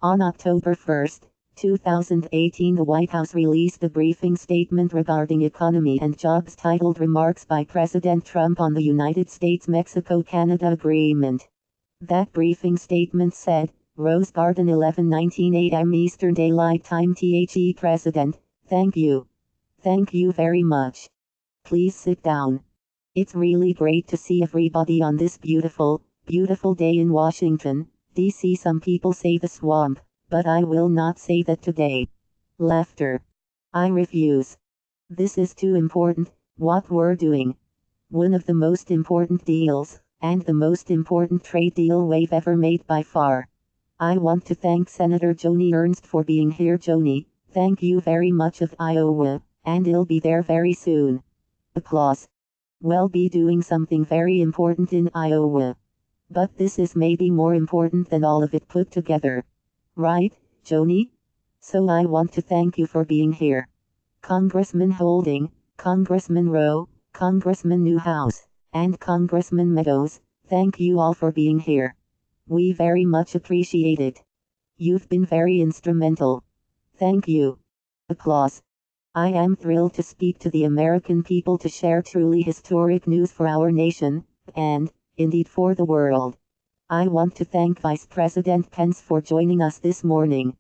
On October 1, 2018, the White House released a briefing statement regarding economy and jobs titled Remarks by President Trump on the United States-Mexico-Canada Agreement. That briefing statement said, Rose Garden 11:19 a.m. Eastern Daylight Time. The President, thank you. Thank you very much. Please sit down. It's really great to see everybody on this beautiful, beautiful day in Washington, D.C. Some people say the swamp, but I will not say that today. Laughter. I refuse. This is too important, what we're doing. One of the most important deals, and the most important trade deal we've ever made by far. I want to thank Senator Joni Ernst for being here. Joni, thank you very much of Iowa, and I'll be there very soon. Applause. We'll be doing something very important in Iowa. But this is maybe more important than all of it put together. Right, Joni? So I want to thank you for being here. Congressman Holding, Congressman Rowe, Congressman Newhouse, and Congressman Meadows, thank you all for being here. We very much appreciate it. You've been very instrumental. Thank you. Applause. I am thrilled to speak to the American people to share truly historic news for our nation, and, indeed, for the world. I want to thank Vice President Pence for joining us this morning.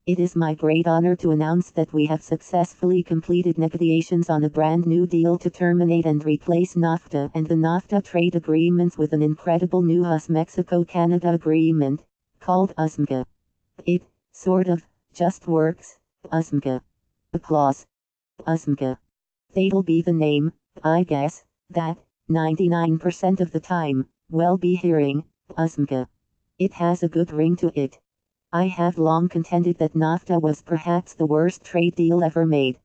It is my great honor to announce that we have successfully completed negotiations on a brand new deal to terminate and replace NAFTA and the NAFTA trade agreements with an incredible new US-Mexico-Canada agreement, called USMCA. It, sort of, just works, USMCA. Applause. USMCA. That'll be the name, I guess, that, 99% of the time, we'll be hearing, USMCA. It has a good ring to it. I have long contended that NAFTA was perhaps the worst trade deal ever made.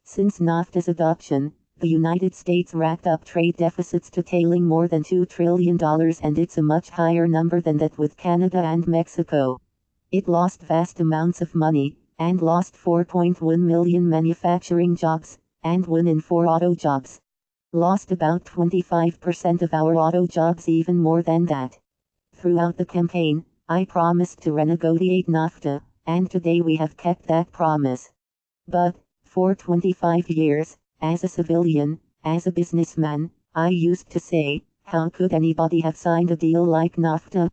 Since NAFTA's adoption, the United States racked up trade deficits totaling more than $2 trillion, and it's a much higher number than that with Canada and Mexico. It lost vast amounts of money, and lost 4.1 million manufacturing jobs, and 1 in 4 auto jobs. Lost about 25% of our auto jobs, even more than that. Throughout the campaign, I promised to renegotiate NAFTA, and today we have kept that promise. But, for 25 years, as a civilian, as a businessman, I used to say, how could anybody have signed a deal like NAFTA?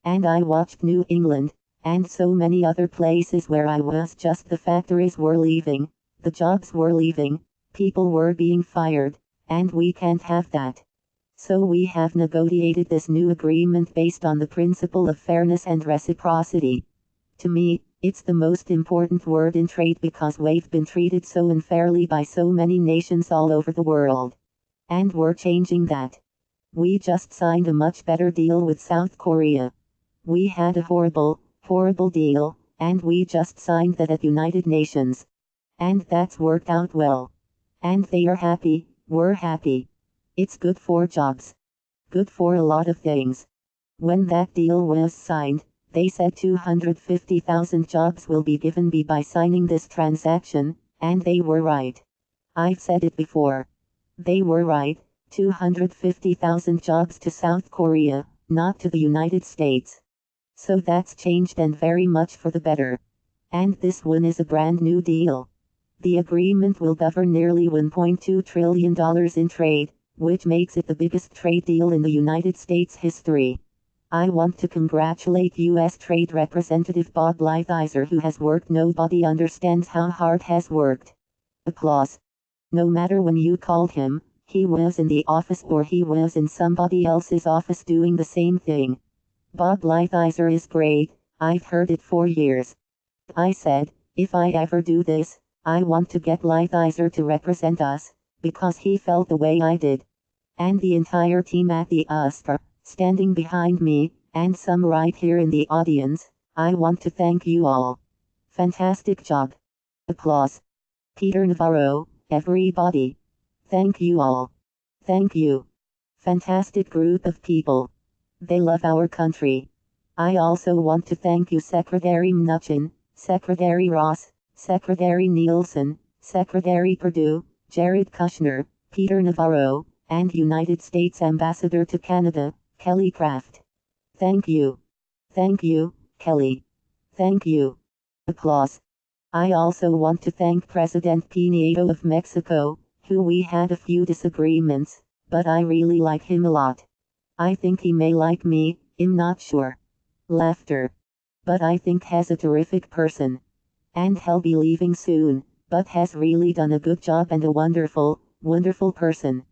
And I watched New England, and so many other places where I was just the factories were leaving, the jobs were leaving, people were being fired, and we can't have that. So we have negotiated this new agreement based on the principle of fairness and reciprocity. To me, it's the most important word in trade because we've been treated so unfairly by so many nations all over the world. And we're changing that. We just signed a much better deal with South Korea. We had a horrible deal, and we just signed that at United Nations. And that's worked out well. And they are happy, we're happy. It's good for jobs. Good for a lot of things. When that deal was signed, they said 250,000 jobs will be given by signing this transaction, and they were right. I've said it before. They were right, 250,000 jobs to South Korea, not to the United States. So that's changed, and very much for the better. And this one is a brand new deal. The agreement will govern nearly $1.2 trillion in trade, which makes it the biggest trade deal in the United States history. I want to congratulate U.S. Trade Representative Bob Lighthizer, who has worked. Nobody understands how hard has worked. Applause. No matter when you called him, he was in the office or he was in somebody else's office doing the same thing. Bob Lighthizer is great, I've heard it for years. I said, if I ever do this, I want to get Lighthizer to represent us, because he felt the way I did. And the entire team at the USPA, standing behind me, and some right here in the audience, I want to thank you all. Fantastic job. Applause. Peter Navarro, everybody. Thank you all. Thank you. Fantastic group of people. They love our country. I also want to thank you, Secretary Mnuchin, Secretary Ross, Secretary Nielsen, Secretary Perdue, Jared Kushner, Peter Navarro, and United States Ambassador to Canada, Kelly Craft. Thank you. Thank you, Kelly. Thank you. Applause. I also want to thank President Nieto of Mexico, who we had a few disagreements, but I really like him a lot. I think he may like me, I'm not sure. Laughter. But I think has a terrific person. And he'll be leaving soon, but has really done a good job and a wonderful, wonderful person.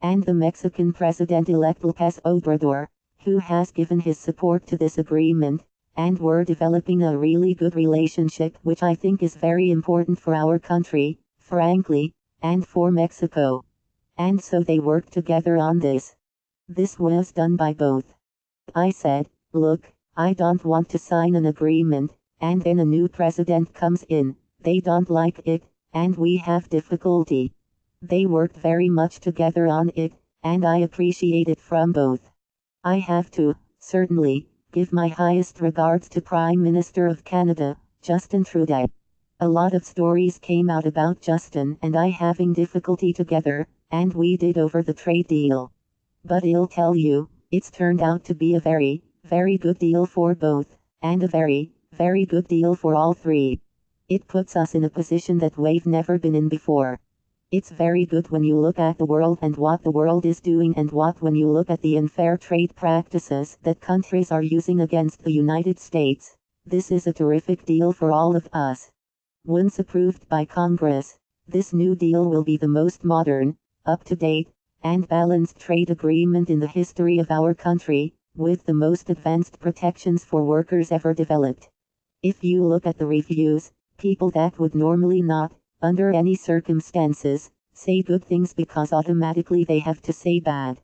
And the Mexican President-elect López Obrador, who has given his support to this agreement, and we're developing a really good relationship which I think is very important for our country, frankly, and for Mexico. And so they worked together on this. This was done by both. I said, look, I don't want to sign an agreement, and then a new president comes in, they don't like it, and we have difficulty. They worked very much together on it, and I appreciate it from both. I have to, certainly, give my highest regards to Prime Minister of Canada, Justin Trudeau. A lot of stories came out about Justin and I having difficulty together, and we did over the trade deal. But I'll tell you, it's turned out to be a very, very good deal for both, and a very, very good deal for all three. It puts us in a position that we've never been in before. It's very good when you look at the world and what the world is doing and what when you look at the unfair trade practices that countries are using against the United States. This is a terrific deal for all of us. Once approved by Congress, this new deal will be the most modern, up-to-date, and balanced trade agreement in the history of our country, with the most advanced protections for workers ever developed. If you look at the reviews, people that would normally not, under any circumstances, say good things because automatically they have to say bad.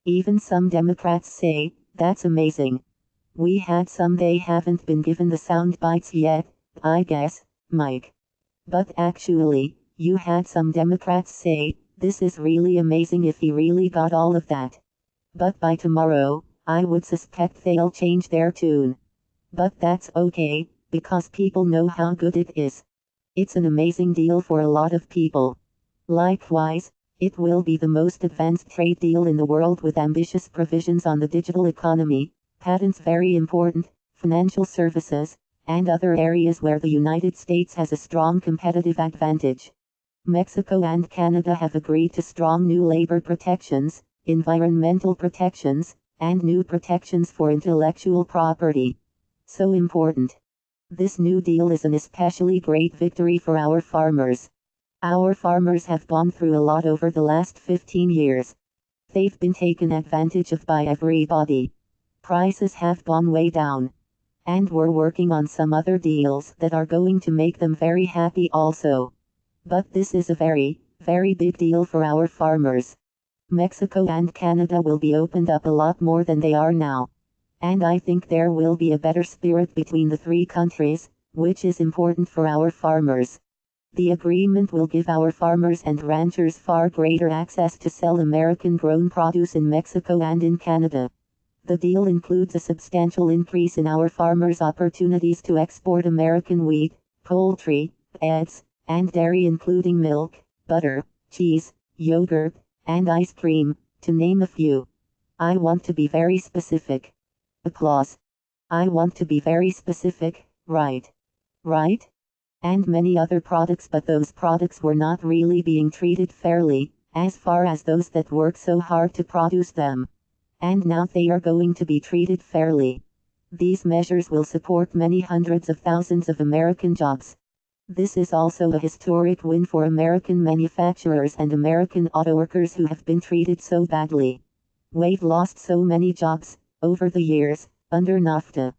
Even some Democrats say, that's amazing. We had some they haven't been given the sound bites yet, I guess, Mike. But actually, you had some Democrats say, this is really amazing if he really got all of that. But by tomorrow, I would suspect they'll change their tune. But that's okay, because people know how good it is. It's an amazing deal for a lot of people. Likewise, it will be the most advanced trade deal in the world with ambitious provisions on the digital economy, patents very important, financial services, and other areas where the United States has a strong competitive advantage. Mexico and Canada have agreed to strong new labor protections, environmental protections, and new protections for intellectual property. So important. This new deal is an especially great victory for our farmers. Our farmers have gone through a lot over the last 15 years. They've been taken advantage of by everybody. Prices have gone way down. And we're working on some other deals that are going to make them very happy also. But this is a very, very big deal for our farmers. Mexico and Canada will be opened up a lot more than they are now. And I think there will be a better spirit between the three countries, which is important for our farmers. The agreement will give our farmers and ranchers far greater access to sell American-grown produce in Mexico and in Canada. The deal includes a substantial increase in our farmers' opportunities to export American wheat, poultry, eggs, and dairy including milk, butter, cheese, yogurt, and ice cream, to name a few. I want to be very specific. Applause. I want to be very specific, right? Right? And many other products, but those products were not really being treated fairly, as far as those that work so hard to produce them. And now they are going to be treated fairly. These measures will support many hundreds of thousands of American jobs. This is also a historic win for American manufacturers and American auto workers who have been treated so badly. We've lost so many jobs over the years, under NAFTA.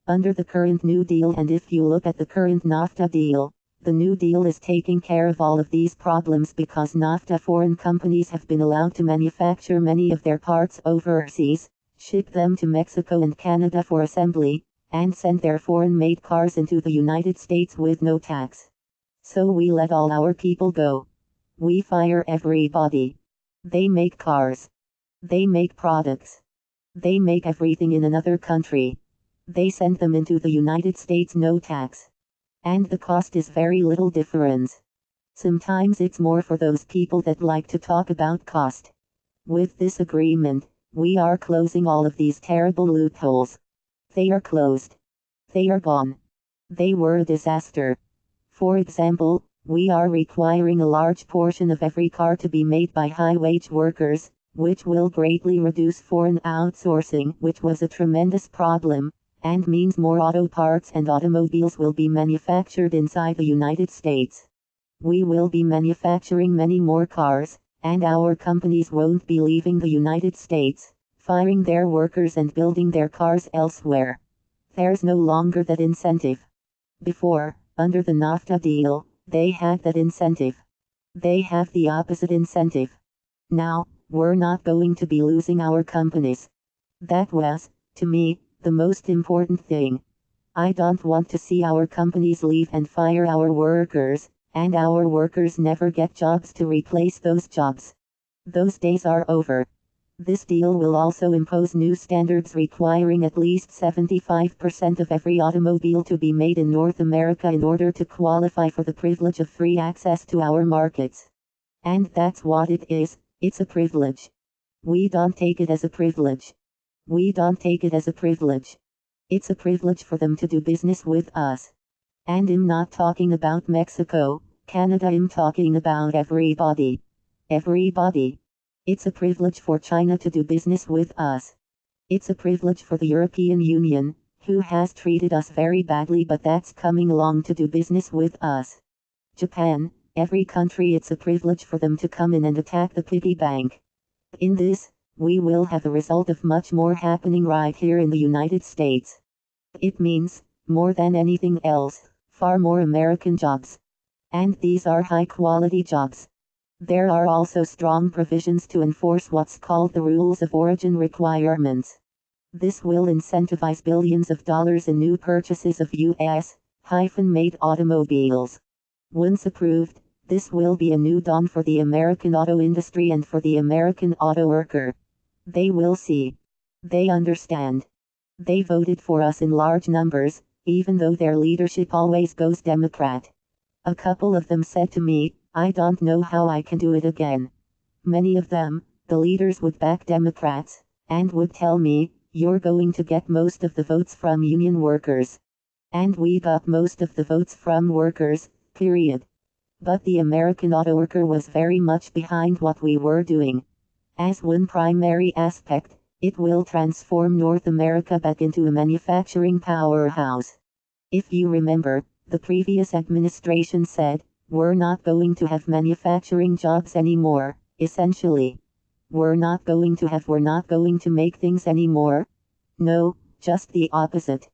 Under the current New Deal, and if you look at the current NAFTA deal, the New Deal is taking care of all of these problems because NAFTA foreign companies have been allowed to manufacture many of their parts overseas, ship them to Mexico and Canada for assembly, and send their foreign-made cars into the United States with no tax. So we let all our people go. We fire everybody. They make cars. They make products. They make everything in another country. They send them into the United States no tax. And the cost is very little difference. Sometimes it's more for those people that like to talk about cost. With this agreement, we are closing all of these terrible loopholes. They are closed. They are gone. They were a disaster. For example, we are requiring a large portion of every car to be made by high-wage workers, which will greatly reduce foreign outsourcing, which was a tremendous problem, and means more auto parts and automobiles will be manufactured inside the United States. We will be manufacturing many more cars, and our companies won't be leaving the United States, firing their workers and building their cars elsewhere. There's no longer that incentive. Before, under the NAFTA deal, they had that incentive. They have the opposite incentive. Now, we're not going to be losing our companies. That was, to me, the most important thing. I don't want to see our companies leave and fire our workers, and our workers never get jobs to replace those jobs. Those days are over. This deal will also impose new standards requiring at least 75% of every automobile to be made in North America in order to qualify for the privilege of free access to our markets. And that's what it is, it's a privilege. We don't take it as a privilege. We don't take it as a privilege. It's a privilege for them to do business with us. And I'm not talking about Mexico, Canada, I'm talking about everybody. Everybody. It's a privilege for China to do business with us. It's a privilege for the European Union, who has treated us very badly but that's coming along to do business with us. Japan, every country, it's a privilege for them to come in and attack the piggy bank. In this, we will have the result of much more happening right here in the United States. It means, more than anything else, far more American jobs. And these are high quality jobs. There are also strong provisions to enforce what's called the rules of origin requirements. This will incentivize billions of dollars in new purchases of US-made automobiles. Once approved, this will be a new dawn for the American auto industry and for the American auto worker. They will see. They understand. They voted for us in large numbers, even though their leadership always goes Democrat. A couple of them said to me, I don't know how I can do it again. Many of them, the leaders, would back Democrats, and would tell me, you're going to get most of the votes from union workers. And we got most of the votes from workers, period. But the American auto worker was very much behind what we were doing. As one primary aspect, it will transform North America back into a manufacturing powerhouse. If you remember, the previous administration said, we're not going to have manufacturing jobs anymore, essentially. We're not going to make things anymore. No, just the opposite.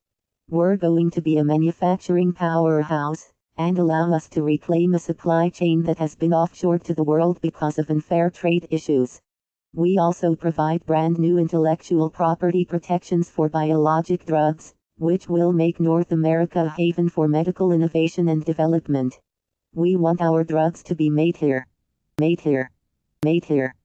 We're going to be a manufacturing powerhouse, and allow us to reclaim a supply chain that has been offshored to the world because of unfair trade issues. We also provide brand new intellectual property protections for biologic drugs, which will make North America a haven for medical innovation and development. We want our drugs to be made here. Made here. Made here.